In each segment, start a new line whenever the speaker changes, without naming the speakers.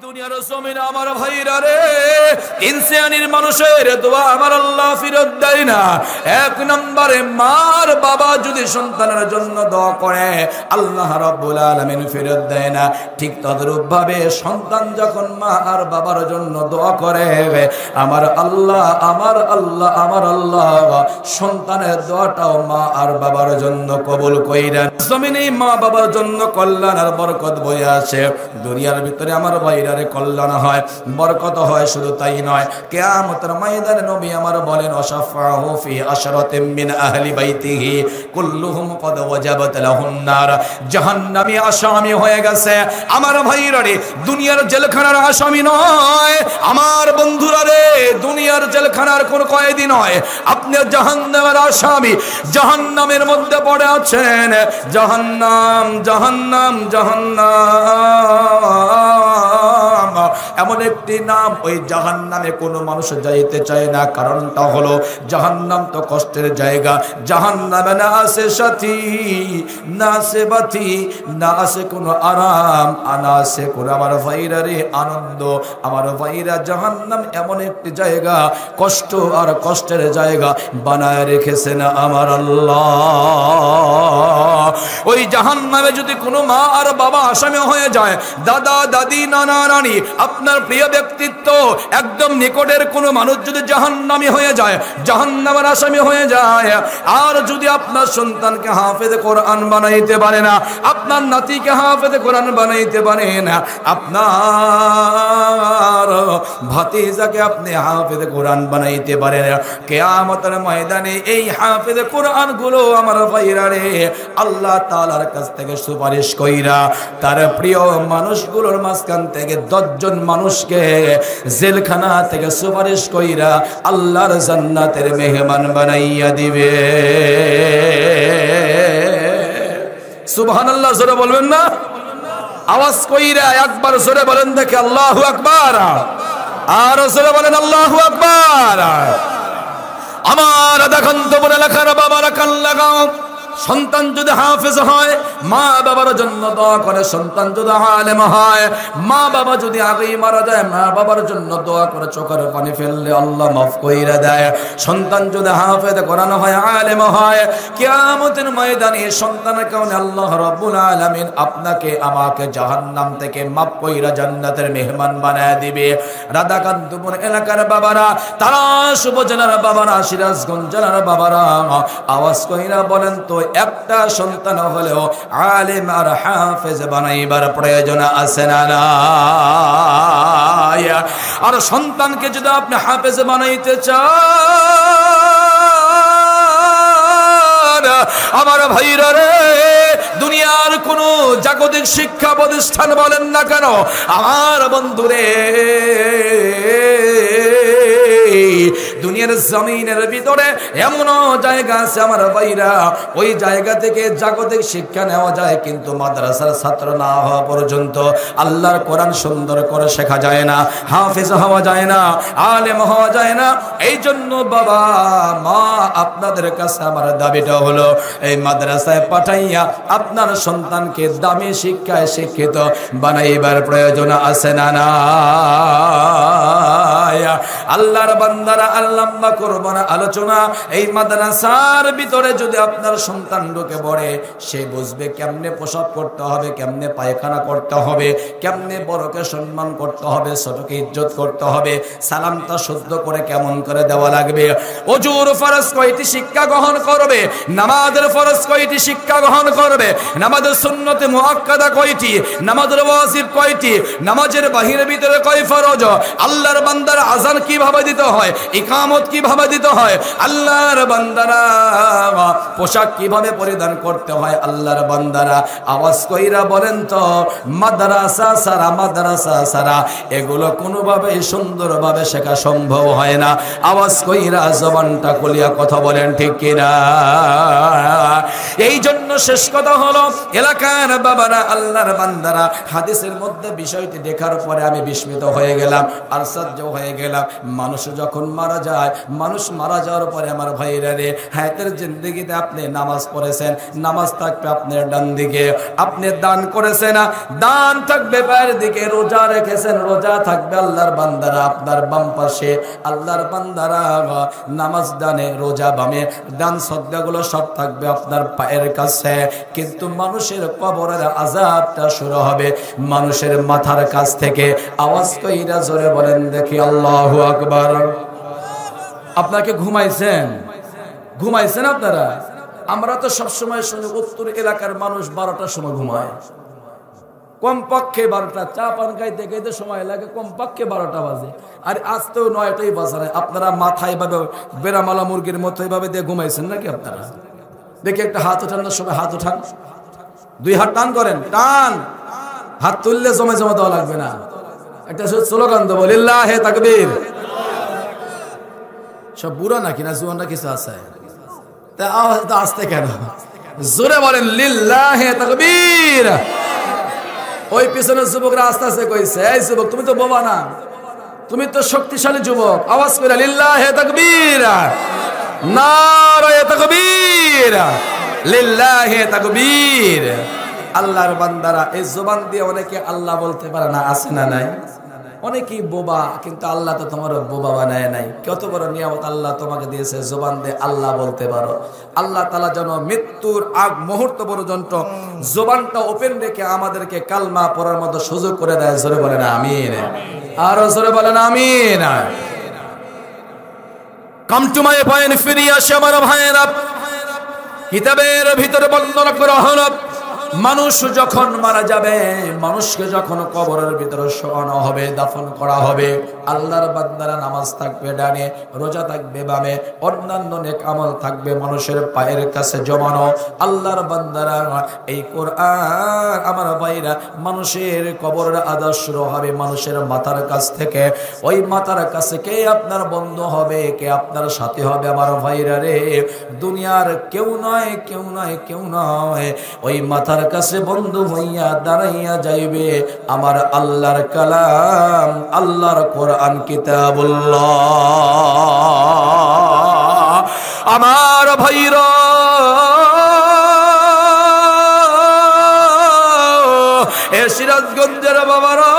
দুনিয়ার জমিনে আমার ভাইরা রে, ইনসানির মানুষের দোয়া আমার আল্লাহ ফিরত দেয় না। এক নম্বরে মার বাবা যদি সন্তানের জন্য দোয়া করে আল্লাহ রাব্বুল আলামিন ফিরত দেয় না। ঠিক তদ্রূপ ভাবে সন্তান যখন মা আর বাবার জন্য দোয়া করে আমার আল্লাহ সন্তানের দোয়াটাও মা আর বাবার জন্য কবুল কইরেন। জমিনে মা বাবার জন্য কল্যাণ আর বরকত বয়ে আসে। দুনিয়ার ভিতরে আমার ভাইরারে কল্যাণ হয়, বরকত হয়। শুধু তাই নয়, কিয়ামতের ময়দানে নবী আমার বলেন ওয়াশাফাহু ফি আশরাতিন মিন আহলি বাইতিহি কুল্লুহুম ক্বাদ ওয়াজাবাত লাহুন নার। জাহান্নামী আসামি হয়ে গেছে আমার ভাইরারে, দুনিয়ার জেলখানার আসামি নয় আমার বন্ধুরা রে, দুনিয়ার জেলখানার কোন কয়েদি নয়। আপনি জাহান্নামের আসামি, জাহান্নামের মধ্যে পড়ে আছেন। জাহান্নাম জাহান্নাম জাহান্নাম এমন একটি নাম, ওই জাহান্নামে কোনো মানুষ যাইতে চায় না। কারণটা হলো জাহান্নাম তো কষ্টের জায়গা। জাহান্নামে না আছে সাথী, না আছে বাতি, না আছে কোনো আরাম, না আছে কোনো আমার ভাইরা রে আনন্দ। আমার ভাইরা জাহান্নাম এমন একটি জায়গা, কষ্ট আর কষ্টের জায়গা বানায় রেখেছেন আমার আল্লাহ। ওই জাহান্নামে যদি কোনো মা আর বাবা আসামি হয়ে যায়, দাদা দাদি নানা নানি, আপনার প্রিয় ব্যক্তিত্ব একদম নিকটের কোনো মানুষ যদি জাহান্নামী হয়ে যায়, জাহান্নামের আসামি হয়ে যায়, আর যদি আপনার সন্তানকে হাফেজে কোরআন বানাইতে পারে না, আপনার নাতিকে হাফেজে কোরআন বানাইতে পারে না, আপনার ভাতিজাকে আপনি হাফেজে কোরআন বানাইতে পারে না, কিয়ামতের ময়দানে এই হাফেজে কোরআন গুলো আমার ভাইরা রে আল্লাহ তাআলার কাছ থেকে সুপারিশ কইরা তার প্রিয় মানুষগুলোর মাঝখান থেকে 10 জন মানুষকে জেলখানা থেকে সুপারিশ কইরা আল্লাহর জান্নাতের মেহমান বানাইয়া দিবে। সুবহানাল্লাহ জোরে বলবেন না? আওয়াজ কইরা একবার জোরে বলেন দেখে আল্লাহু আকবার, আর জোরে বলেন আল্লাহু আকবার। আমার দেখান্ত বলে লেখার বাবারা কান লাগাও। সন্তান যদি হাফেজ হয়, মা বাবার জন্য দোয়া করে। সন্তান যদি আলেম হয়, মা বাবা যদি আগেই মারা যায়, মা বাবার জন্য দোয়া করে। চোখের পানি ফেললে আল্লাহ মাফ কইরা দেয়। সন্তান যদি হাফেজ কোরআন হয়, আলেম হয়, কিয়ামতের ময়দানে সন্তানের কারণে আল্লাহ রাব্বুল আলামিন আপনাকে আমাকে জাহান্নাম থেকে মাফ কইরা জান্নাতের মেহমান বানায় দিবে। রাধাকান্তপুর এলাকার বাবারা, তারাস উপজেলার বাবারা, সিরাজগঞ্জ জেলার বাবারা, আওয়াজ কইরা বলেন তো একটা সন্তান হলেও আলেম আর হাফেজ বানাইবার প্রয়োজন আছে না? আর সন্তানকে যদি আপনি হাফেজ বানাইতে চান আমার ভাইরা রে, দুনিয়ার কোন জাগতিক শিক্ষা প্রতিষ্ঠান বলেন না কেন আমার বন্ধুরে, দুনিয়ার জমিনের ভিতরে এমন জায়গা আছে আমার ভাইরা, ওই জায়গা থেকে জাগতিক শিক্ষা নেওয়া যায়, কিন্তু মাদ্রাসার ছাত্র না হওয়া পর্যন্ত আল্লাহর কোরআন সুন্দর করে শেখা যায় না, হাফেজ হওয়া যায় না, আলেম হওয়া যায় না। এই জন্য বাবা মা আপনাদের কাছে আমার দাবিটা হলো, এই মাদ্রাসায় পাঠাইয়া আপনার সন্তানকে দামি শিক্ষায় শিক্ষিত বানাইবার প্রয়োজন আছে না? আল্লাহর বান্দারা আল্লাহ করব না আলোচনা। এই মাদ্রাসার ভিতরে যদি আপনার সন্তান ঢুকে পড়ে, সে বুঝবে কেমনে পোশাক করতে হবে, কেমনে পায়খানা করতে হবে, কেমনে বড়কে সম্মান করতে হবে, ছোটকে ইজ্জত করতে হবে, সালামটা শুদ্ধ করে কেমন করে দেওয়া লাগবে, ওযুর ফরজ কয়টি শিক্ষা গ্রহণ করবে, নামাজের ফরজ কয়টি শিক্ষা গ্রহণ করবে, নামাজের সুন্নতে মুআক্কাদা কয়টি, নামাজের ওয়াজিব কয়টি, নামাজের বাহিরের ভিতরে কয় ফরজ, আল্লাহর বান্দার আযান কিভাবে দিতে হয়, ইকামত কিভাবে দিতে হয়, আল্লাহর বান্দারা পোশাক কিভাবে পরিধান করতে হয়, আল্লাহর বান্দারা আওয়াজ কইরা বলেন তো মাদ্রাসা সারা এগুলো কোনোভাবে সুন্দরভাবে শেখা সম্ভব হয় না। আওয়াজ কইরা জবানটা খুলিয়া কথা বলেন ঠিক কিনা? এই জন্য শেষ কথা হলো এলাকার বাবারা, আল্লাহর বান্দারা, হাদিসের মধ্যে বিষয়টি দেখার পরে আমি বিস্মিত হয়ে গেলাম, আশ্চর্য হয়ে গেলাম। মানুষ যখন মারা যায়, মানুষ মারা যাওয়ার পরে আমার ভাইরা রে, হায়াতের জিন্দেগিতে আপনি নামাজ পড়েছেন, নামাজ থাকবে আপনার ডান দিকে। আপনি দান করেছেন, দান থাকবে পায়ের দিকে। রোজা রেখেছেন, রোজা থাকবে আল্লাহর বান্দারা আপনার বাম পাশে। আল্লাহর বান্দারা নামাজ দানে, রোজা বামে, দান সদকাগুলো সব থাকবে আপনার পায়ের কাছে। কিন্তু মানুষের কবরের আযাবটা শুরু হবে মানুষের মাথার কাছ থেকে। আওয়াজ কইরা জোরে বলেন দেখি আল্লাহু আকবার। আপনাকে ঘুমাইছেন আপনারা? আমরা তো সবসময় শুনি উত্তর এলাকার মানুষ 12টার সময় ঘুমায়, কমপক্ষে 12টা। চা পান খাইতে খাইতে সময় লাগে কমপক্ষে 12টা বাজে। আর আজ তো 9টাই বাজে না। আপনারা মাথায় ভাবে বেরামালা মুরগির মতো এইভাবে দিয়ে ঘুমাইছেন নাকি আপনারা? দেখি একটা হাত ওঠানোর সময় হাত উঠান, 2 হাত টান করেন, টান। হাত তুললে জমে দেওয়া লাগবে না। একটা স্লোগান দেবো, লিল্লাহে তাকবীর। সব বুড়া নাকি না জুয়ানরা কিছু আছে? তা আওয়াজটা আসতে কেন? জোরে বলেন লিল্লাহে তাকবীর। ওই পিছনের যুবকরা আস্তে আস্তে কইছে, এই যুবক তুমি তো বোবা না, তুমি তো শক্তিশালী যুবক। আওয়াজ করে লিল্লাহে তাকবীর, নারায়ে তাকবীর, লিল্লাহে তাকবীর। আল্লাহর বান্দারা, এই জবান দিয়ে অনেকে আল্লাহ বলতে পারে না, আছে না নাই? অনেকেই বোবা, কিন্তু আল্লাহ তো তোমার বোবা বানায় নাই। কত বড় নিয়ামত আল্লাহ তোমাকে দিয়েছে, জবান দিয়ে আল্লাহ বলতে পারো। আল্লাহ তাআলা যেন মৃত্যুর আগ মুহূর্ত পর্যন্ত জবানটা ওপেন রেখে আমাদেরকে কালমা পড়ার মতো সুযোগ করে দেয়। জোরে বলেন আমিন, আরো জোরে বলেন আমিন। কাম টু মাই পয়েন্ট, ফিরে আসে আমার ভাইয়েরা। কিতাবের ভিতরে বর্ণনা করা হলো, মানুষ যখন মারা যাবে, মানুষকে যখন কবরের ভিতরে শোয়ানো হবে, দাফন করা হবে, আল্লাহর বান্দারা নামাজ থাকবে ডানে, রোজা থাকবে বামে, অন্যান্য নেক আমল থাকবে মানুষের পায়ের কাছে জমানো। আল্লাহর বান্দারা এই কোরআন আমার ভাইরা, মানুষের কবরের আযাব শুরু হবে মানুষের মাথার কাছ থেকে। ওই মাথার কাছে কে আপনার বন্ধু হবে, কে আপনার সাথী হবে আমার ভাইরা রে? দুনিয়ার কেউ নয়, কেউ নয়, কেউ নয়। ওই মাথার কাছে বন্ধু হইয়া দাঁড়াইয়া যাইবে আমার আল্লাহর কালাম, আল্লাহর কোরআন কিতাবুল্লাহ। আমার ভাইরা, এ সিরাজগঞ্জের বাবারা,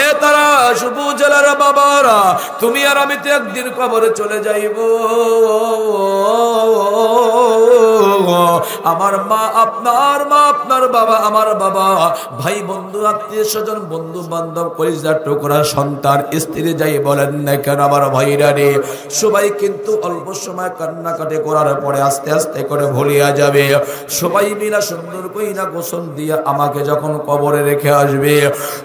এ তারা উপজেলার বাবারা, তুমি আর আমি তো একদিন কবরে চলে যাইব। আমার মা আপনার মা, আপনার বাবা আমার বাবা, ভাই বন্ধু আত্মীয় স্বজন বন্ধু বান্ধব কলিজার টুকরা সন্তান স্ত্রী যাই বলেন না কেন আমার ভাইরা রে, সবাই কিন্তু অল্প সময় কান্নাকাটি করার পরে আস্তে আস্তে করে ভুলিয়া যাবে। সবাই মিলা সুন্দর কইরা গোসল দিয়ে আমাকে যখন কবরে রেখে আসবে,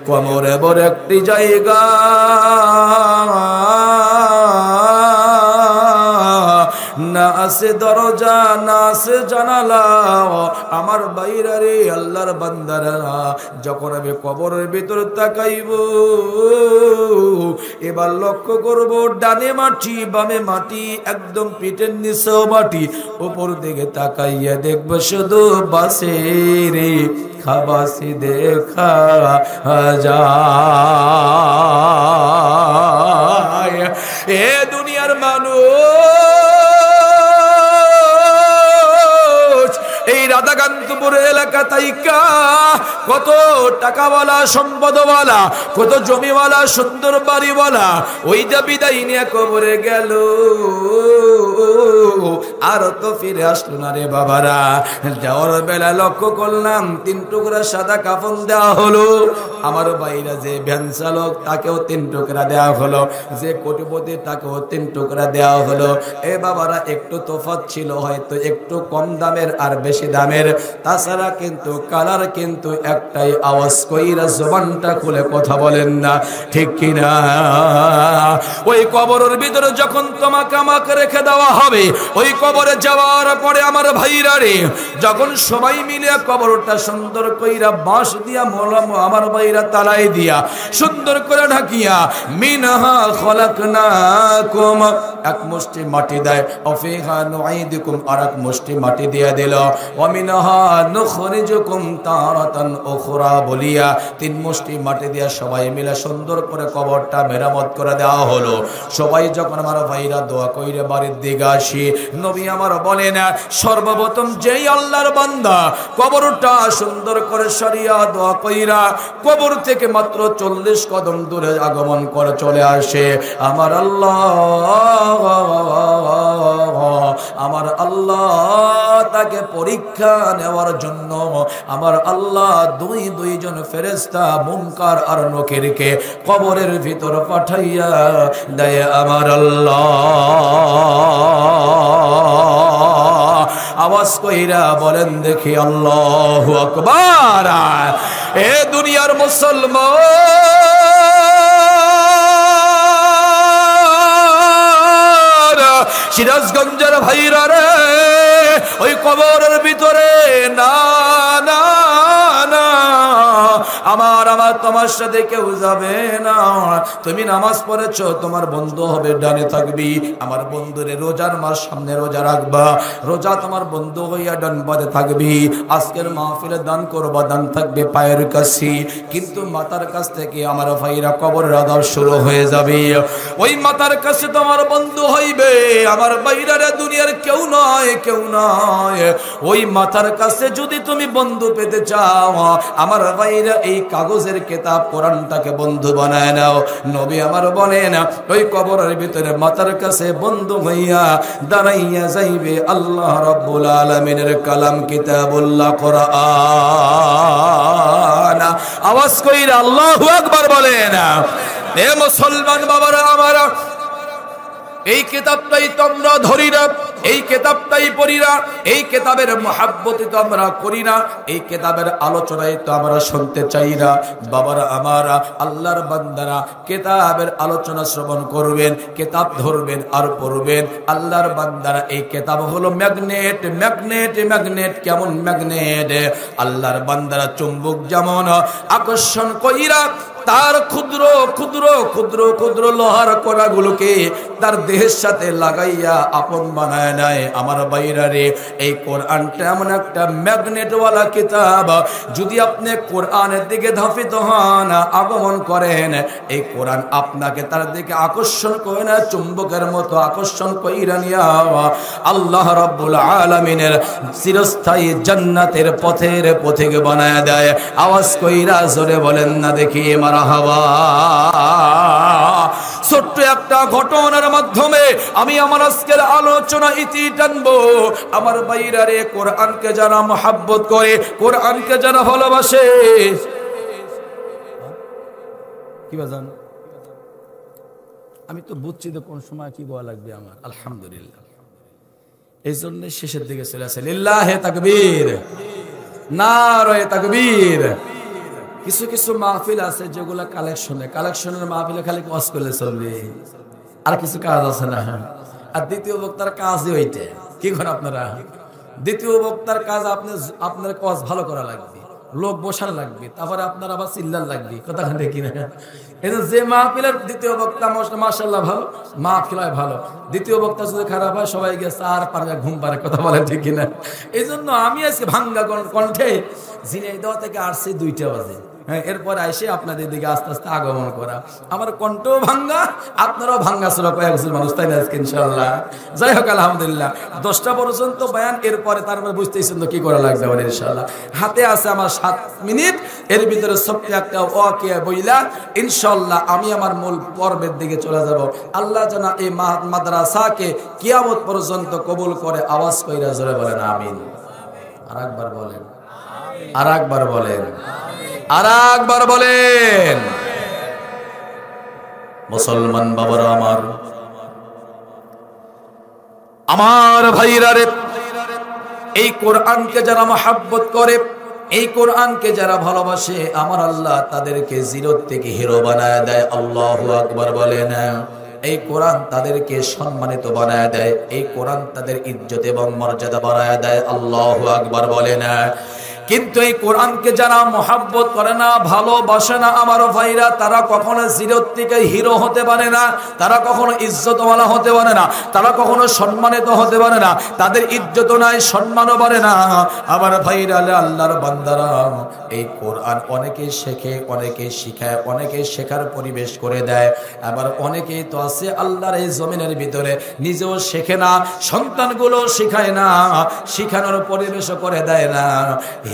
কবরে বড় একটি জায়গা, না আছে দরজা, না আছে জানালা। আমার বাইরা রে, আল্লাহর বান্দারা, যখন আমি কবরের ভিতরে তাকাইব, এবার লক্ষ্য করব ডানে মাটি, বামে মাটি, একদম পিঠের নিচেও মাটি। উপর দিকে তাকাইয়া দেখব শুধু বাসে রে খাবাসি দেখা যায়। এ দুনিয়ার মানুষ, এই রাধাকান্তপুর এলাকা তাইকা কত টাকাওয়ালা, সম্পদওয়ালা, কত জমিওয়ালা, সুন্দর বাড়িওয়ালা, ওই যে বিদায় নিয়ে কবরে গেল, আর তো ফিরে আসলো না রে বাবারা। যাওয়ার বেলা লক্ষ্য করলাম 3 টুকরা সাদা কাফন দেওয়া হলো। আমার বাইরা যে ভ্যান চালক তাকেও 3 টুকরা দেওয়া হলো, যে কোটিপতি তাকেও 3 টুকরা দেওয়া হলো। এ বাবারা, একটু তফাৎ ছিল, হয়তো একটু কম দামের আর বেশি দামের, তাছাড়া কিন্তু কালার কিন্তু একটাই। আওয়াজ কইরা জবানটা খুলে কথা বলেন না ঠিক কিনা? ওই কবরের ভিতরে যখন তোমাকে আমাকে রেখে দেওয়া হবে, ওই কবরে যাওয়ার পরে আমার ভাইরা রে, যখন সবাই মিলে কবরটা সুন্দর কইরা বাঁশ দিয়া মোলাম আমার ভাইরা তালাই দিয়া সুন্দর করে ঢাকিয়া, মিনহা খলাকনাকুম, এক মুষ্টি মাটি দেয়, অফিহা নুঈদুকুম, আর এক মুষ্টি মাটি দিয়ে দিল, ওয়া মিনহা নুখরি নুখারিজুকুম তারাতান উখরা বলিয়া তিন মুষ্টি মাটি দিয়া সবাই মিলে সুন্দর করে কবরটা মেরামত করে দেওয়া হলো। সবাই যখন আমার ভাইরা দোয়া কইরে বাড়ির দিকে আসি, নবী আমার বলেন সর্বপ্রথম যেই আল্লাহর বান্দা কবরটা সুন্দর করে সরিয়া দোয়া কইরা কবর থেকে মাত্র 40 কদম দূরে আগমন করে চলে আসে, আমার আল্লাহ তাকে পরীক্ষা নেওয়ার জন্য আমার আল্লাহ দুইজন ফেরেশতা মুনকার আর নকিরকে কবরের ভিতর পাঠাইয়া দেয় আমার আল্লাহ। আওয়াজ কইরা বলেন দেখি আল্লাহু আকবার। এ দুনিয়ার মুসলমান সিরাজগঞ্জের ভাইরা রে, ওই কবরের ভিতরে না না না আমার তোমার সাথে কেউ যাবে না। তুমি নামাজ পড়েছো, তোমার বন্ধু হবে ডানে থাকবি, আমার বন্ধুরে রোজার মাস সামনে রোজা রাখবা, রোজা তোমার বন্ধু হইয়া ডান বাদে থাকবি। আজকের মাহফিলে দান করবা, দান থাকবে পায়ের কাছে, কিন্তু মাথার কাছ থেকে আমার ভাইরা কবরের আযাব শুরু হয়ে যাবে। ওই মাথার কাছে তোমার বন্ধু হইবে, আমার ভাইরারে দুনিয়ার কেউ নয়, কেউ নয়। ওই মাথার কাছে যদি তুমি বন্ধু পেতে চাও, আমার ভাইরা এই কাগজের কিতাব কোরআনটাকে বন্ধু বানায় নাও। নবী আমার বলেন ওই কবরের ভিতরে মাথার কাছে বন্ধু হইয়া দাঁড়াইয়া যাইবে আল্লাহ রাব্বুল আলামিনের কালাম কিতাবুল্লাহ কোরআন। আওয়াজ কইরা আল্লাহু আকবার বলেন। এ মুসলমান বাবারা আমারা, এই কিতাবটাই তোমরা ধরি না, এই কিতাবটাই পড়ি না, এই কিতাবের মহাব্বতি তো আমরা করি না, এই কিতাবের আলোচনায় তো আমরা শুনতে চাই না। বাবারা আমারা, আল্লাহর বান্দারা কিতাবের আলোচনা শ্রবণ করবেন, কিতাব ধরবেন আর পড়বেন। আল্লাহর বান্দারা এই কিতাব হলো ম্যাগনেট, ম্যাগনেট, ম্যাগনেট। কেমন ম্যাগনেট? আল্লাহর বান্দারা চুম্বক যেমন আকর্ষণ কইরা তার ক্ষুদ্র ক্ষুদ্র ক্ষুদ্র ক্ষুদ্র লোহার কণাগুলোকে তার দেহের সাথে লাগাইয়া আপন বানায় নেয়। আমার বাইরা রে, এই কোরআনটা এমন একটা ম্যাগনেটওয়ালা কিতাব, যদি আপনি কোরআনের দিকে ধাবিত হন, আগমন করেন, এই কোরআন আপনাকে তার দিকে আকর্ষণ করে না, চুম্বকের মতো আকর্ষণ কইরা নিয়া আল্লাহ রাব্বুল আলামিনের চিরস্থায়ী জান্নাতের পথের পথিক বানায় দেয়। আওয়াজ কইরা জোরে বলেন না দেখি মারহাবা। ছোট্ট একটা ঘটনার মাধ্যমে আমি আমার আজকের আলোচনা ইতি টানবো। আমার ভাইরা রে, কোরআনকে যারা মহব্বত করে, কোরআনকে যারা ভালোবাসে, কি বাজান আমি তো বুঝছি তো কোন সময় কি বলা লাগবে আমার। আলহামদুলিল্লাহ, এই জন্য শেষের দিকে চলে আসে। লিল্লাহে তাকবীর, নারে তাকবীর। কিছু কিছু মাহফিল আছে যেগুলা কালেকশনের মাহফিলে খালি ওয়াজ করলে চলবে, আর কিছু কাজ আছে না। আর দ্বিতীয় বক্তার কাজই ওইটা। কি করেন আপনারা? দ্বিতীয় বক্তার কাজ আপনার কাজ ভালো করা লাগবে, লোক বসার লাগবে, তারপরে আপনার আবার চিল্লার লাগবে। কথা দেখি না? এই যে মাহফিলের দ্বিতীয় বক্তা মাশাআল্লাহ ভালো, মাহফিল হয় ভালো, দ্বিতীয় বক্তা যদি খারাপ হয় সবাই গিয়ে চার পারে ঘুম পারে। কথা বলে ঠিক কিনা? এই জন্য আমি আজকে ভাঙ্গা কণ্ঠে ঝিনাইদহ থেকে আসছি 2টা বাজে। হ্যাঁ, এরপর এসে আপনাদের দিকে আস্তে আস্তে আগমন করা। আমার কণ্ঠ ভাঙ্গা, আপনারাও ভাঙ্গা ছিল কয়েকজন মানুষ, তাই না আজকে ইনশাআল্লাহ। যাই হোক আলহামদুলিল্লাহ, 10টা পর্যন্ত বয়ান, এরপরে তারপরে বুঝতেছেন তো কি করা লাগবে আমার ইনশাআল্লাহ। হাতে আছে আমার 7 মিনিট, এর ভিতরে ছোট্ট একটা ওয়াকিয়া বইলা ইনশাআল্লাহ আমি আমার মূল পর্বের দিকে চলে যাব। আল্লাহ যেন এই মাদ্রাসাকে কিয়ামত পর্যন্ত কবুল করে। আওয়াজ কইরা জোরে বলেন আমিন। আরেকবার বলেন, আরেকবার বলেন, আরেকবার বলেন। মুসলমান বাবারা আমার ভাইরা রে, এই কোরআনকে যারা মহব্বত করে, এই কোরআনকে যারা ভালোবাসে, আমার আল্লাহ তাদেরকে জিরো থেকে হিরো বানায় দেয়। আল্লাহু আকবার বলেন। এই কোরআন তাদেরকে সম্মানিত বানায় দেয়, এই কোরআন তাদের ইজ্জত এবং মর্যাদা বাড়ায় দেয়। আল্লাহু আকবার বলেন। কিন্তু এই কোরআনকে যারা মহাব্বত করে না, ভালোবাসে না আমার ভাইরা, তারা কখনো জিরোর থেকে হিরো হতে পারে না, তারা কখনো ইজ্জতওয়ালা হতে পারে না, তারা কখনো সম্মানিত হতে পারে না, তাদের ইজ্জত নাই, সম্মানও পারে না। আমার ভাইরা, আল্লাহর বান্দারা, এই কোরআন অনেকেই শেখে, অনেকেই শিখায়, অনেকেই শেখার পরিবেশ করে দেয়। আবার অনেকেই তো আছে আল্লাহর এই জমিনের ভিতরে নিজেও শেখে না, সন্তানগুলো শিখায় না, শিখানোর পরিবেশও করে দেয় না,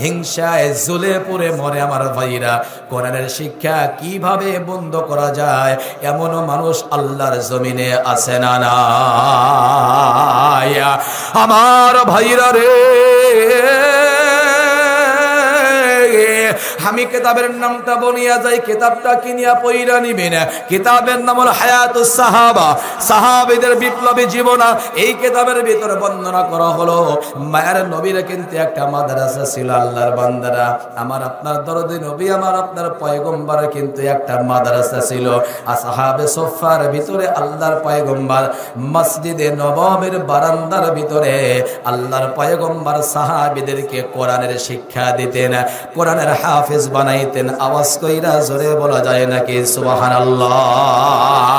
হিংসায় জ্বলে পুড়ে মরে। আমার ভাইরা, কোরআনের শিক্ষা কিভাবে বন্ধ করা যায় এমনও মানুষ আল্লাহর জমিনে আছে না? না আমার ভাইরা রে, আমি কিতাবের নামটা বনিয়া যাই, কিতাবটা কিনিয়া পয়রা নিবেন। কিতাবের নাম হলো হায়াতুস সাহাবা, সাহাবীদের বিপ্লবী জীবন। এই কিতাবের ভিতরে বর্ণনা করা হলো মায়ের নবীর কিন্তু একটা মাদ্রাসা ছিল। আল্লাহর বান্দারা, আমার আপনার দরদি নবী, আমার আপনার পয়গম্বরের কিন্তু একটা মাদ্রাসা ছিল। আসহাবে সুফফার ভিতরে আল্লাহর পয়গম্বর মসজিদে নববীর বারান্দার ভিতরে আল্লাহর পয়গম্বর সাহাবীদেরকে কোরআনের শিক্ষা দিতেন, কোরআনের হাফেজ বানাইতেন। আওয়াজ কইরা জোরে বলা যায় নাকি সুবহানাল্লাহ?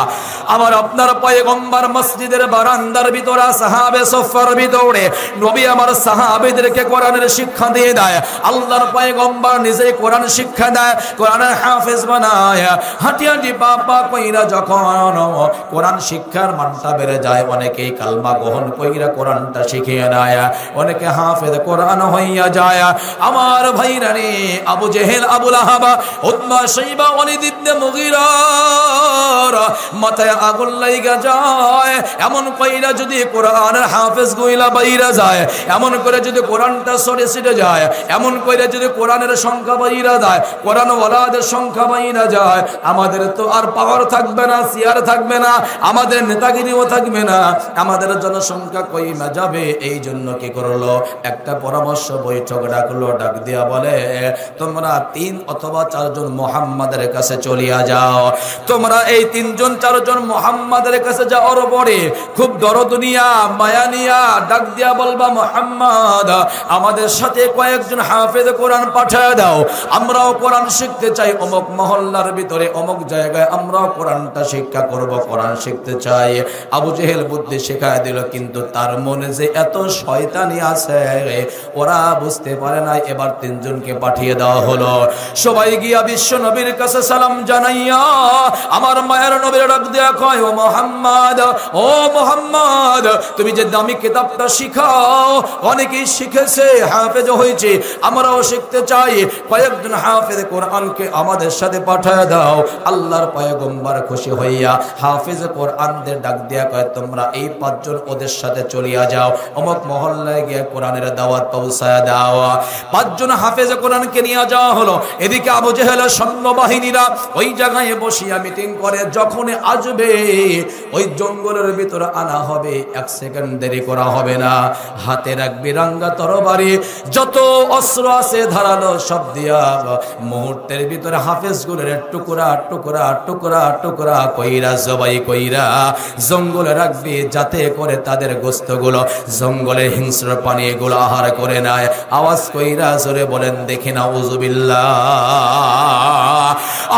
আমার আপনার পয়গম্বর মসজিদের বারান্দার ভিতরে সাহাবে সুফফার ভিতরে নবী আমার সাহাবীদেরকে কোরআনের শিক্ষা দিয়ে দেয়। আল্লাহর পয়গম্বর নিজে কোরআন শিক্ষা দেয়, কোরআনের হাফেজ বানায়। হাঁটি হাঁটি বাবা কইরা যখন কোরআন শিক্ষার মানটা বেড়ে যায়, অনেকেই কালমা গ্রহণ কইরা কোরআনটা শিখিয়ে নেয়, অনেকে হাফেজ কোরআন হইয়া যায়। আমার ভাইরা রে, আবু জেহেল, আবু লাহাব, উতবা, শাইবা, ওয়ালিদ ইবনে মুগীরা মাথায় আগুন লাগা যায়। এমন কইরা যদি কোরআনের হাফেজ গইলা বাইরা যায়, এমন করে যদি কোরআনটা সরে ছিটে যায়, এমন কইরা যদি কোরআনের সংখ্যা বাইরা যায়, কোরআন ওয়ালাদের সংখ্যা বাইরা যায়, আমাদের তো আর পাওয়ার থাকবে না, চেয়ার থাকবে না, আমাদের নেতাগিরিও থাকবে না, আমাদের জনসংখ্যা কইমা যাবে। এই জন্য কি করলো, একটা পরামর্শ বৈঠক ডাকলো, ডাক দিয়া বলে, তোমরা 3 অথবা 4 জন মুহাম্মাদের কাছে চলিয়া যাও। তোমরা এই 3 জন 4 জন মুহাম্মাদের কাছে যাওয়ার পরে খুব দরদ নিয়া, মায়া নিয়া ডাক দিয়া বলবা, মুহাম্মদ, আমাদের সাথে কয়েকজন হাফেজ কোরআন পাঠিয়ে দাও, আমরাও কোরআন শিখতে চাই, অমুক মহল্লার ভিতরে অমুক জায়গায় আমরাও কোরআনটা শিক্ষা করব, কোরআন শিখতে চাই। আবু জেহেল বুদ্ধি শেখায় দিল, কিন্তু তার মনে যে এত শয়তানি আছে ওরা বুঝতে পারে না। এবার 3 জনকে পাঠিয়ে দেওয়া হলো। সবাই গিয়া বিশ্ব নবীর কাছে সালাম জানাইয়া আমার মায়ের নবীর ডাক দেয়া কয়, ও মুহাম্মদ, ও মুহাম্মদ, তুমি যে দামি কিতাবটা শিখাও, অনেকেই শিখেছে, হাফেজ হয়েছে, আমরাও শিখতে চাই, কয়েকজন হাফেজ কোরআনকে আমাদের সাথে পাঠিয়ে দাও। আল্লাহর পয়গম্বর খুশি হইয়া হাফেজ কোরআনদের ডাক দেয়া কয়, তোমরা এই 5 জন ওদের সাথে চলিয়া যাও, অমুক মহল্লায় গিয়ে কোরআনের দাওয়াত পৌঁছায় দাও। 5 জন হাফেজ কোরআনকে নিয়ে যাওয়া হলো। এদিকে আবু জেহেলের সৈন্যবাহিনীরা ওই জায়গায় বসিয়া মিটিং করে, যখন আসবে ওই জঙ্গলের ভিতরে আনা হবে, 1 সেকেন্ড দেরি করা হবে না, হাতে রাখবি রাঙ্গা তরবারি, যত অস্ত্র আছে ধারালো সব দিয়া মুহূর্তের ভিতরে হাফেজগুলোর টুকরা টুকরা টুকরা টুকরা কইরা জবাই কইরা জঙ্গলে রাখবি, যাতে করে তাদের গোশতগুলো জঙ্গলের হিংস্র প্রাণীগুলো আহার করে নেয়। আওয়াজ কইরা জোরে বলেন দেখি না উযুবিল্লাহ।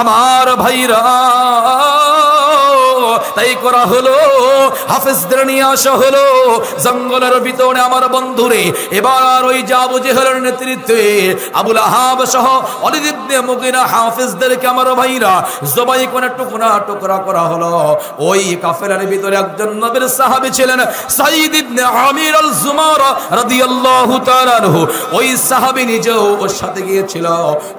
আমার ভাইরা, তাই করা হলো, হাফেজদের নিয়ে আসা হলো জঙ্গলের ভিতরে। আমার বন্ধুরে, এবার ওই যে আবু জেহেলের নেতৃত্বে আবু লাহাব সহ ওয়ালিদ ইবনে মুগীরা হাফেজদেরকে আমার ভাইরা জবাই করে টুকরা টুকরা করা হলো। ওই কাফেলার ভিতরে একজন নবীর সাহাবী ছিলেন, সাঈদ ইবনে আমির আল জুমারা রাদিয়াল্লাহু তাআলা আনহু। ওই সাহাবী নিজেও ওর সাথে গিয়েছিল।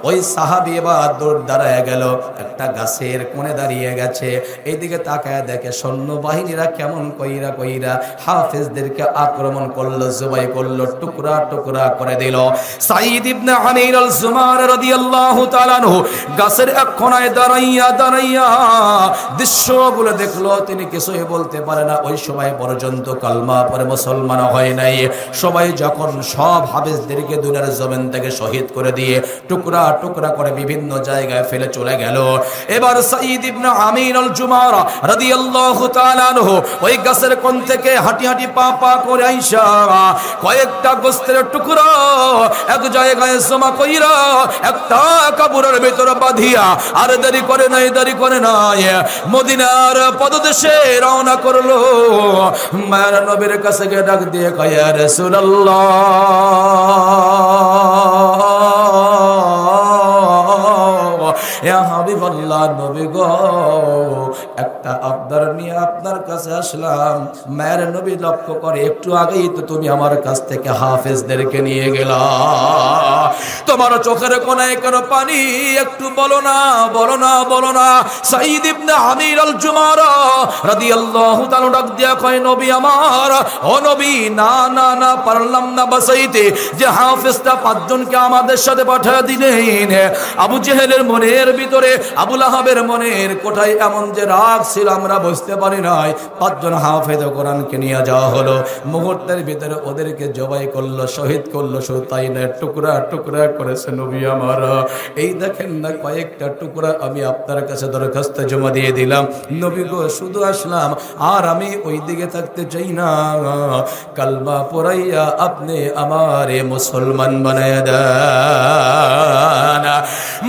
ওই সাহাবী এবার দৌড় দাঁড়ায় গেল, একটা গাছের কোণে দাঁড়িয়ে গেছে। এইদিকে তাকায় দেখে সৈন্যবাহিনীরা কেমন কইরা কইরা হাফেজদেরকে আক্রমণ করলো, জবাই করলো, টুকরা টুকরা করে দিল। সাঈদ ইবনে আমির আল জুমারা রাদিয়াল্লাহু তাআলা আনহু গাছের এক কোণায় দাঁড়াইয়া দাঁড়াইয়া দৃশ্যগুলো দেখলো। তিনি কিছুই বলতে পারে না। ওই সময় পর্যন্ত কালমা পড়ে মুসলমান হয় নাই। সবাই যখন সব হাফেজদেরকে দুনিয়ার জমিন থেকে শহীদ করে দিয়ে টুকরা টুকরা করে বিভিন্ন জায়গায় ফেলে চলে গেল, এবার সাঈদ ইবনে আমির আল জুমারা রাদিয়াল্লাহু রাদিয়াল্লাহু তাআলা আনহু ওই গাছের কোণ থেকে হাঁটি হাঁটি পা পা করে আইসা কয়েকটা গোস্তের টুকরো এক জায়গায় জমা কইরা একটা কাপড়ের ভিতরে বাঁধিয়া আর দেরি করে নাই মদিনার পদদেশে রওনা করলো। মায়ের নবীর কাছে গিয়ে ডাক দিয়ে কয় ইয়া রাসূলুল্লাহ, ইয়া হাবিবাল্লাহ, নবী গো, একটা আবদার নিয়ে আপনার কাছে আসলাম। মায়ের নবী লক্ষ্য করে, একটু আগেই তো তুমি আমার কাছ থেকে হাফেজদেরকে নিয়ে গেলা, তোমার চোখের কোনায় কেন পানি? একটু বলো না। সাঈদ ইবনে আমির আল জুমারা রাদিয়াল্লাহু তাআলা ডাক দিয়া কয়, নবী আমার, ও নবী, না পারলাম না বাঁচাইতে, যে হাফেজটা 5 জনকে আমাদের সাথে পাঠিয়ে দিলেন। আবু জেহেলের মনের ভিতরে, আবু লাহাবের মনের কোঠায় এমন যে রাগ ছিল আমরা বুঝতে পারি নাই। 5 জন হাফেজ কোরআনকে নিয়ে যাওয়া হলো, মুহূর্তের ভিতরে ওদেরকে জবাই করলো, শহীদ করলো। শুধু তাই না, টুকরা টুকরা করেছে নবী আমার। এই দেখেন না, কয়েকটা টুকরা আমি আপনার কাছে দরখাস্ত জমা দিয়ে দিলাম। নবী গো, শুধু আসলাম, আর আমি ওই দিকে থাকতে চাই না। কালমা পড়াইয়া আপনি আমারে মুসলমান বানায় দেন।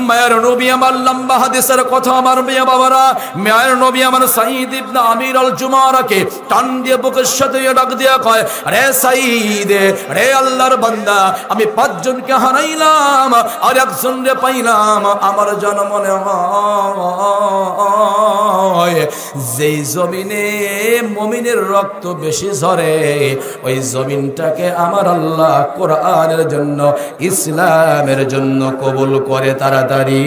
মায়ের নবী আমার, লম্বা হাদিসের কথা আমার মেয়ে বাবারা, মায়ের নবী আমার সাঈদ ইবনে আমির আল জুমারাকে টান দিয়ে বুকের সাথে ডাক দিয়ে কয়, রে সাঈদ, রে আল্লাহর বান্দা, আমি 5 জনকে হারাইলাম আর 1 জন রে পাইলাম। আমার যেন মনে হয় যেই জমিনে মুমিনের রক্ত বেশি ঝরে, ওই জমিনটাকে আমার আল্লাহ কোরআনের জন্য, ইসলামের জন্য কবুল করে তাড়াতাড়ি।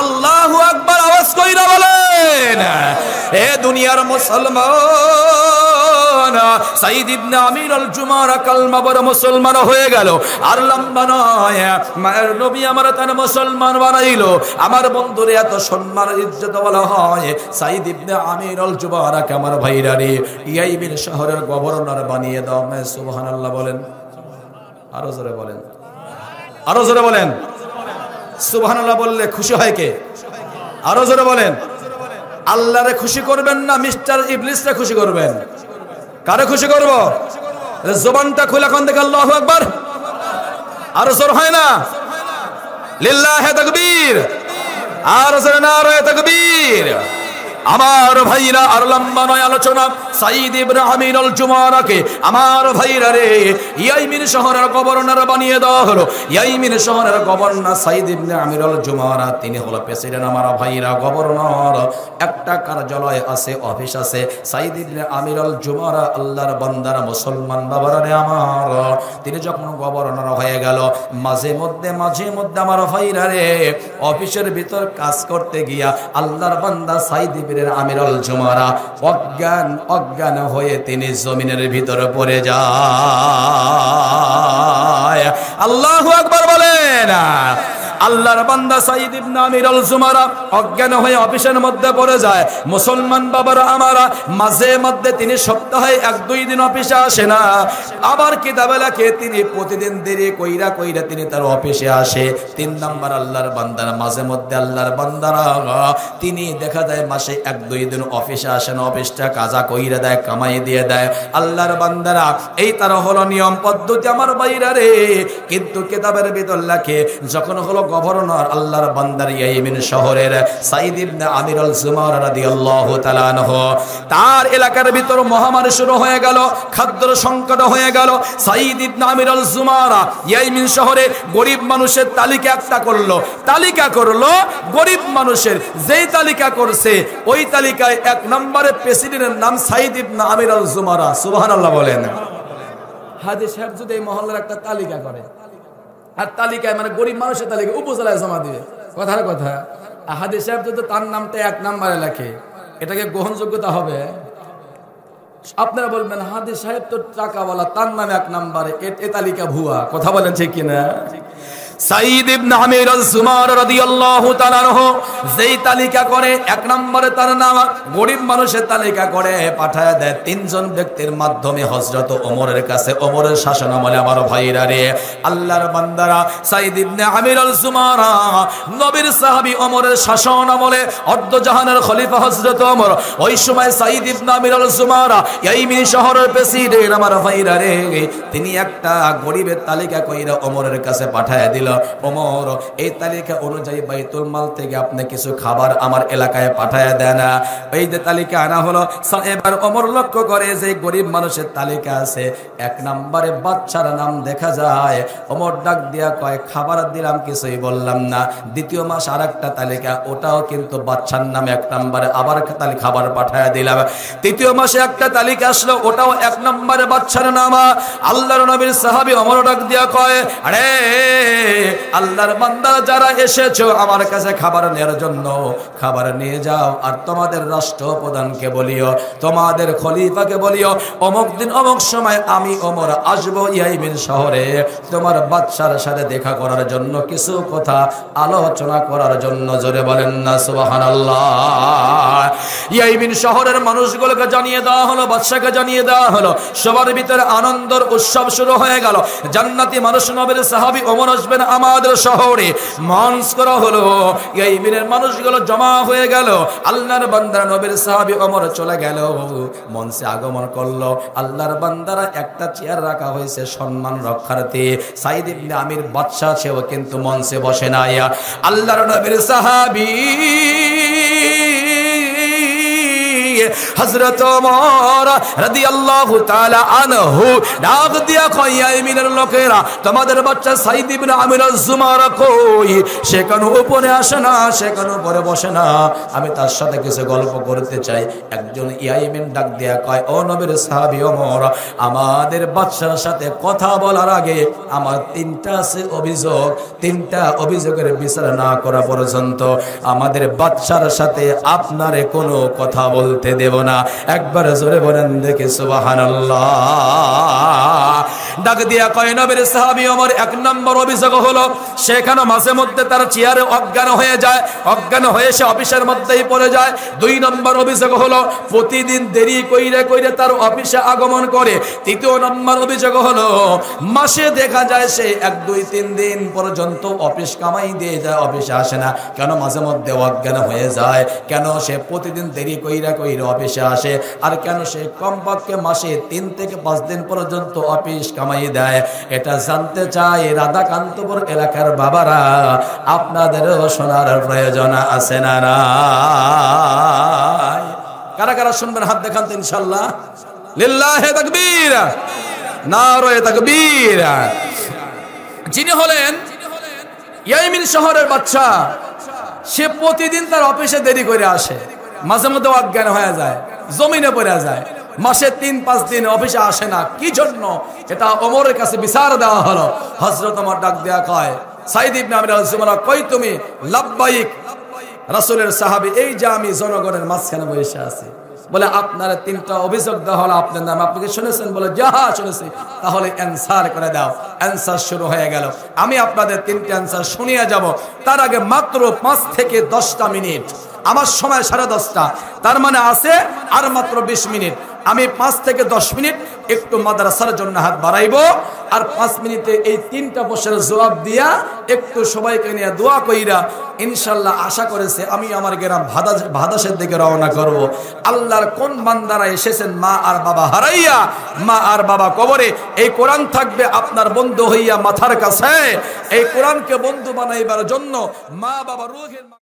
আল্লাহু আকবার, আওয়াজ কইরা বলেন। এ দুনিয়ার মুসলমান, সাঈদ ইবনে আমির আল জুমারা কালমা পড়ে মুসলমান হয়ে গেল। আর লম্বা নয়, মায়ের নবী আমার তার মুসলমান বানাইলো। আমার বন্ধুরে এত সম্মান ইজ্জত বলা হয়, সাঈদ ইবনে আমির আল জুমারাকে আমার ভাইরা রে ইয়াইবিন শহরের গভর্নর বানিয়ে দাও। সুবহানাল্লাহ বলেন, আরো জোরে বলেন, আরো জোরে বলেন। সুবহানাল্লাহ বললে খুশি হয় কে? আরো জোরে বলেন। আল্লাহরে খুশি করবেন না মিস্টার ইবলিসরে খুশি করবেন? কারে খুশি করব? জবানটা খুলে কোন দিকে আল্লাহু আকবার, আরো জোর হয় না? লিল্লাহি তাকবীর, আরো জোরে নারে তাকবীর। আমার ভাইরা, আর লম্বা নয় আলোচনা। সাঈদ ইবনে আমির আল জুমারাকে আমার ভাইরা রে ইয়াইমিন শহরের গভর্নর বানিয়ে দেওয়া হলো। ইয়াইমিন শহরের গভর্নর সাঈদ ইবনে আমির আল জুমারা, তিনি হলো প্রেসিডেন্ট। আমার ভাইরা, গভর্নর একটা কার্যালয় আছে, অফিস আছে। সাঈদ ইবনে আমির আল জুমারা আল্লাহর বান্দারা, মুসলমান বাবারা রে আমার, তিনি যখন গভর্নর হয়ে গেল, মাঝে মধ্যে আমার ভাইরা রে অফিসের ভিতর কাজ করতে গিয়া আল্লাহর বান্দা সাঈদ ইবনে আমির আল জুমারা অজ্ঞান হয়ে তিনি জমিনের ভিতরে পড়ে যায়। আল্লাহু আকবার বলেন। আল্লাহর বান্দা সাঈদ ইবনে আমির আল জুমারা অজ্ঞান হয়ে অফিসের মধ্যে পড়ে যায়। মুসলমান বাবারা আমারা, মাঝে মধ্যে তিনি সপ্তাহে 1-2 দিন অফিসে আসে না। আবার কিতাবে লেখে তিনি প্রতিদিন দেরি কইরা তিনি তার অফিসে আসে। 3 নাম্বার আল্লাহর বান্দারা, মাঝে মধ্যে আল্লাহর বান্দারা তিনি দেখা যায় মাসে 1-2 দিন অফিসে আসেন, অফিসটা কাজা কইরা দেয়, কামাই দিয়ে দেয়। আল্লাহর বান্দারা, এই তার হলো নিয়ম পদ্ধতি আমার বাইরা রে। কিন্তু কিতাবের ভিতর লেখে, যখন হলো গভর্নর আল্লাহর বান্দার ইয়াইমিন শহরের সাঈদ ইবনে আমির আল জুমারা রাদিয়াল্লাহু তাআলা আনহু, তার এলাকার ভিতর মহামারী শুরু হয়ে গেল, খাদ্যের সংকট হয়ে গেল। সাঈদ ইবনে আমির আল জুমারা ইয়াইমিন শহরে গরিব মানুষের তালিকা একটা করলো গরিব মানুষের। যেই তালিকা করছে ওই তালিকায় 1 নম্বরে প্রেসিডেন্টের নাম সাঈদ ইবনে আমির আল জুমারা। সুবহানাল্লাহ বলেন। হাজী সাহেব যদি এই মহল্লার একটা তালিকা করে, আর তালিকায় মানে গরিব মানুষের তালিকা উপজেলায় জমা দিবে, কথার কথা, হাজী সাহেব যদি তার নামটা 1 নম্বরে লেখে, এটাকে গ্রহণযোগ্যতা হবে? আপনারা বলবেন হাজী সাহেব তো টাকাওয়ালা, তার নামে 1 নম্বরে, এ তালিকা ভুয়া। কথা বলেন ঠিক কিনা? সাঈদ ইবনে আমির আল-জুমার রাদিয়াল্লাহু তাআলা আনহু যেই তালিকা করে, এক নম্বরে তার নাম গরিব মানুষের তালিকা করে পাঠায় দেয় তিনজন ব্যক্তির মাধ্যমে হযরত ওমরের কাছে। ওমরের শাসনামলে আমার ভাইরা রে, আল্লাহর বান্দারা, সাঈদ ইবনে আমির আল-জুমার নবীর সাহাবী, ওমরের শাসনামলে অর্ধজাহানের খলিফা হযরত ওমর। ওই সময় সাঈদ ইবনে আমির আল-জুমার ইয়াইমিন শহরের প্রেসিডেন্ট আমার ভাইরা রে, তিনি একটা গরিবের তালিকা কইরা ওমরের কাছে পাঠায় দিল। ওমর এই তালিকা অনুযায়ী বাইতুল মাল থেকে আপনি কিছু খাবার আমার এলাকায় পাঠায় দেন। এই যে তালিকা আনা হলো, এবার ওমর লক্ষ্য করে যে গরিব মানুষের তালিকা আছে, এক নম্বরে বাচ্চার নাম দেখা যায়। ওমর ডাক দিয়া কয়, খাবার দিলাম কিছুই বললাম না। দ্বিতীয় মাস আর একটা তালিকা, ওটাও কিন্তু বাচ্চার নামে এক নম্বরে আবার খাবার পাঠায় দিলাম। তৃতীয় মাসে একটা তালিকা আসলো, ওটাও এক নম্বরে বাচ্চার নাম। আল্লাহর নবীর সাহাবী ওমর ডাক দিয়া কয়, আরে আল্লাহর বান্দা যারা এসেছো আমার কাছে খাবার নেওয়ার জন্য, খাবার নিয়ে যাও। আর তোমাদের রাষ্ট্রপ্রধানকে বলিও, তোমাদের খলিফাকে বলিও, অমুক দিন অমুক সময় আমি ওমর আসবো ইয়াইমিন শহরে তোমার বাচ্চার সাথে দেখা করার জন্য, কিছু কথা আলোচনা করার জন্য। জোরে বলেন না সুবহানাল্লাহ। ইয়াইমিন শহরের মানুষগুলোকে জানিয়ে দেওয়া হলো, বাদশাকে জানিয়ে দেওয়া হলো, সবার ভিতরে আনন্দের উৎসব শুরু হয়ে গেল। জান্নাতি মানুষ নবীর সাহাবী ওমর আসবেন আমাদের শহরে, মঞ্চ করা হলো। ইয়াইমিনের মানুষগুলো জমা হয়ে গেল। আল্লাহর বান্দারা নবীর সাহাবী ওমর চলে গেল, মঞ্চে আগমন করলো। আল্লাহর বান্দারা একটা চেয়ার রাখা হয়েছে সম্মান রক্ষার্থে। সাঈদ ইবনে আমির বাদশা সেও কিন্তু মঞ্চে বসে নাই। আল্লাহর নবীর সাহাবী হযরত ওমর রাদিয়াল্লাহু তাআলা আনহু ডাক দিয়া কয়, ইয়াইমিনের লোকেরা, তোমাদের বাচ্চা সাঈদ ইবনে আমির আল-জুমার কই? সে কেন উপরে আসে না, সে কেন উপরে বসে না? আমি তার সাথে কিছু গল্প করতে চাই। একজন ইয়াইমিন ডাক দিয়া কয়, ও নবীর সাহাবী ওমর, আমাদের বাচ্চার সাথে কথা বলার আগে আমার তিনটা আছে অভিযোগ, তিনটা অভিযোগের বিচার না করা পর্যন্ত আমাদের বাচ্চার সাথে আপনারে কোনো কথা বলতে দেব না। একবার জোরে বলেন দেখি সুবহানাল্লাহ। ডাক দিয়া কয়, নবীর সাহাবী ওমর, এক নম্বর অভিযোগ হলো সেখানে মাঝে মধ্যে তার চেয়ারে অজ্ঞান হয়ে যায়, অজ্ঞান হয়ে সে অফিসের মধ্যেই পড়ে যায়। দুই নম্বর অভিযোগ হলো প্রতিদিন দেরি কইরে কইরে তার অফিসে আগমন করে। তৃতীয় নম্বর অভিযোগ হলো মাসে দেখা যায় সে 1, 2, 3 দিন পর্যন্ত অফিস কামাই দিয়ে যায়, অফিসে আসে না। কেন মাঝে মধ্যে অজ্ঞান হয়ে যায়? কেন সে প্রতিদিন দেরি কইরা কইরা অফিসে আসে? আর কেন সে কমপক্ষে মাসে 3 থেকে 5 দিন পর্যন্ত অফিস কামাই দেয়? এটা জানতে চাই রাধাকান্তপুর এলাকার বাবারা, আপনাদেরও শোনার প্রয়োজন আছে না? কারা কারা শুনবেন হাত দেখান তো ইনশাআল্লাহ। লিল্লাহি তাকবীর, নারে তাকবীর। যিনি হলেন ইয়াইমিন শহরের বাদশা, সে প্রতিদিন তার অফিসে দেরি করে আসে, মাঝে মধ্যে অজ্ঞান হয়ে যায়, জমিনে পড়ে যায়, মাসে 3-5 দিন অফিসে আসে না। কি জন্য? এটা ওমরের কাছে বিচার দেওয়া হলো। হযরত ওমর ডাক দেয়া কয়, সাঈদ ইবনে আমির আল-জুমার, কই তুমি? লাব্বাইক, রাসূলের সাহাবী, এই যে আমি জনগণের মাঝখানে বসে আছি। বলে, আপনার 3টা অভিযোগ দেওয়া হলো আপনার নাম, আপনি কি শুনেছেন? বলে, যা শুনেছি। তাহলে অ্যানসার করে দাও। অ্যানসার শুরু হয়ে গেল। আমি আপনাদের 3টা অ্যানসার শুনিয়ে যাব। তার আগে মাত্র 5 থেকে 10টা মিনিট, আমার সময় 10:30, তার মানে আছে আর মাত্র 20 মিনিট। আমি 5 থেকে 10 মিনিট একটু মাদ্রাসার জন্য হাত বাড়াইবো, আর 5 মিনিটে এই 3টা প্রশ্নের জবাব দিয়া একটু সবাইকে নিয়ে দোয়া কইরা ইনশাল্লাহ আশা করেছে আমি আমার গ্রাম ভাদাসের দিকে রওনা করব। আল্লাহর কোন বান্দারা এসেছেন মা আর বাবা হারাইয়া, মা আর বাবা কবরে, এই কোরআন থাকবে আপনার বন্ধু হইয়া মাথার কাছে। এই কোরআনকে বন্ধু বানাইবার জন্য মা বাবা রুহের